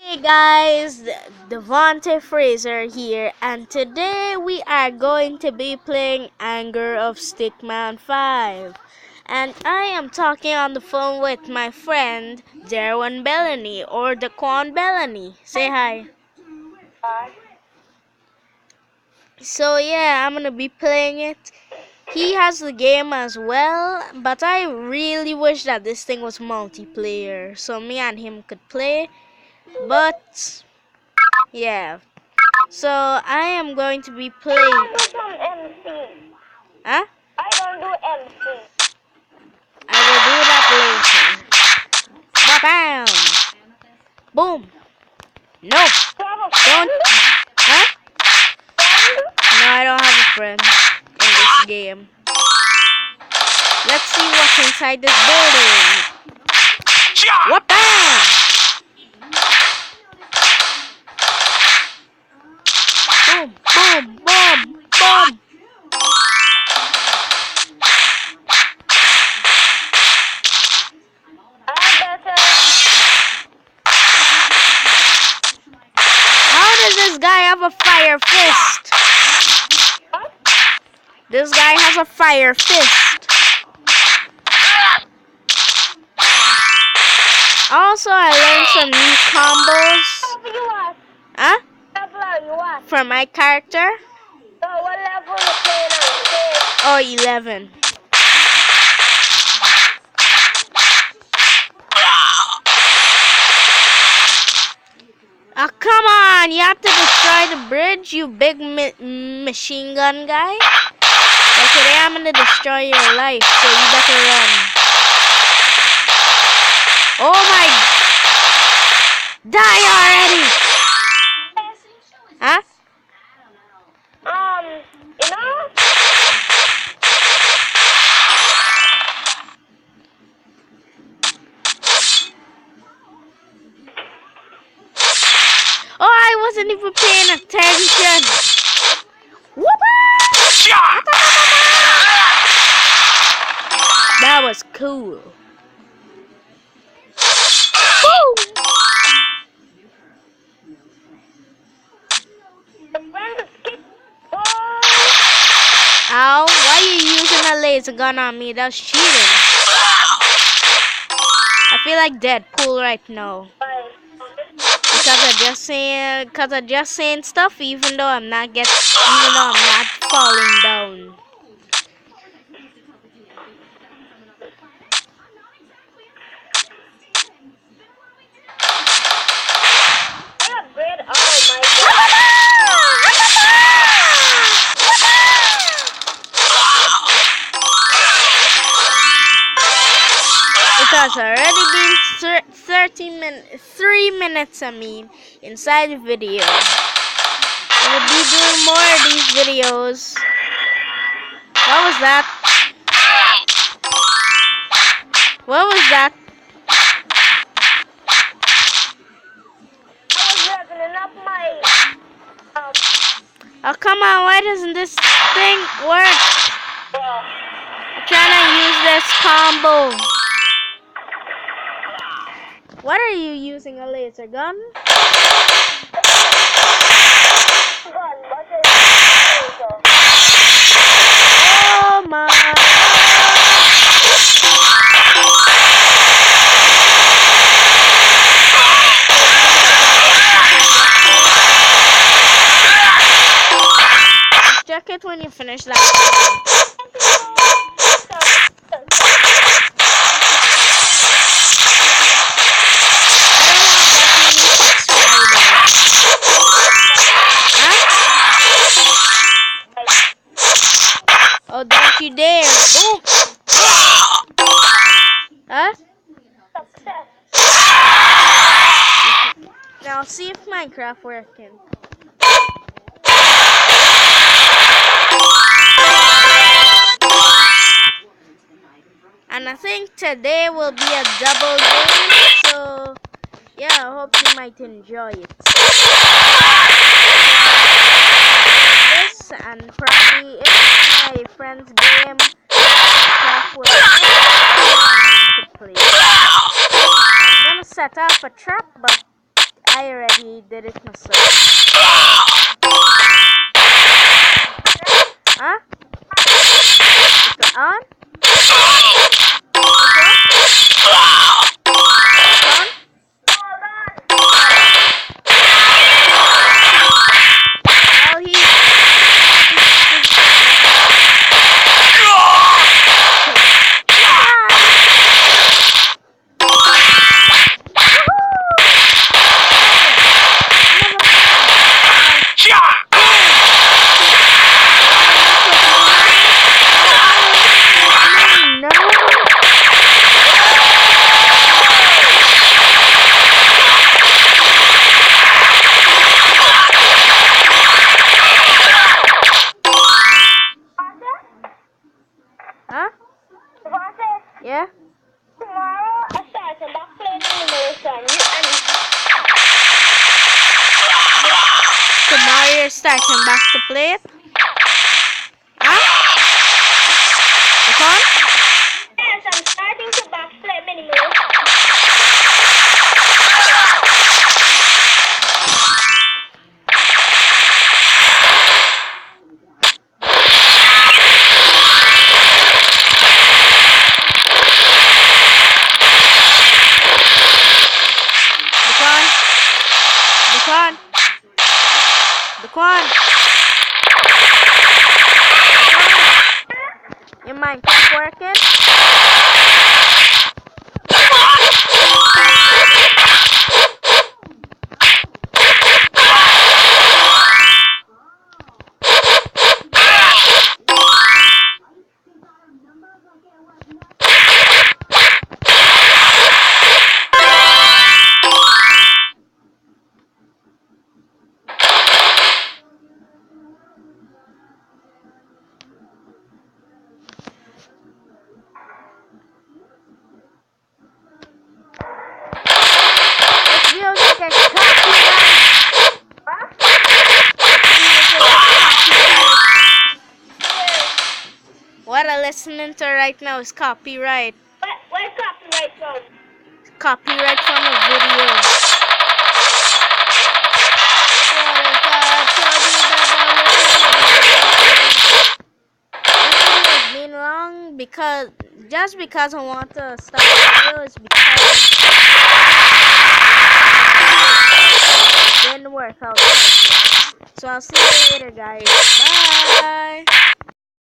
Hey guys, Devonte Fraser here, and today we are going to be playing Anger of Stickman 5. And I am talking on the phone with my friend Derwin Bellany or Daquan Bellany. Say hi. Hi. So yeah, I'm gonna be playing it. He has the game as well, but I really wish that this thing was multiplayer so me and him could play. But yeah. So I am going to be playing. I do some MC. Huh? I don't do MC. I will do that later. Bam! Boom! No! Do you have a Don't! friend? Huh? Friend? No, I don't have a friend in this game. Let's see what's inside this building. What bam! Boom! Boom! Boom! Boom! I better. How does this guy have a fire fist? Huh? This guy has a fire fist. Also, I learned some new combos. What level you at? Huh? What level are you at? For my character? So what level you playing on? Say, Oh, 11. Oh, come on! You have to destroy the bridge, you big machine gun guy. Well, today I'm gonna destroy your life, so you better run. Oh my... Die already! Huh? you know? Oh, I wasn't even paying attention. That was cool. Woo! The friend skip. Oh, Ow, why are you using a laser gun on me? That's cheating. I feel like Deadpool right now. bye. Because I just saying stuff even though I'm not falling down. I upgrade. Oh my god. It has already been 3 minutes, inside the video. We'll be doing more of these videos. What was that? What was that? I was leveling up my. Oh, come on, why doesn't this thing work? I'm trying to use this combo. What are you using, a laser gun? Oh my. Check it when you finish that. Oh, don't you dare. Boom. Huh? Now see if Minecraft working. And I think today will be a double game, so yeah, I hope you might enjoy it. This and probably if my friend's game could play. I'm gonna set up a trap, but I already did it myself. Huh? It's on? Well, Huh? Yeah? Tomorrow, I start to back playing animation. Tomorrow you're starting back to play it? Huh? Which one? Yes, I'm starting to back play Minimotion. Daquan? Daquan? Your Minecraft working? This music is copyright. What I'm listening to right now is copyright. Where's copyright from? Copyright from a video. This video is being long because just because I want to stop the video is because it didn't work out. So I'll see you later, guys. Bye.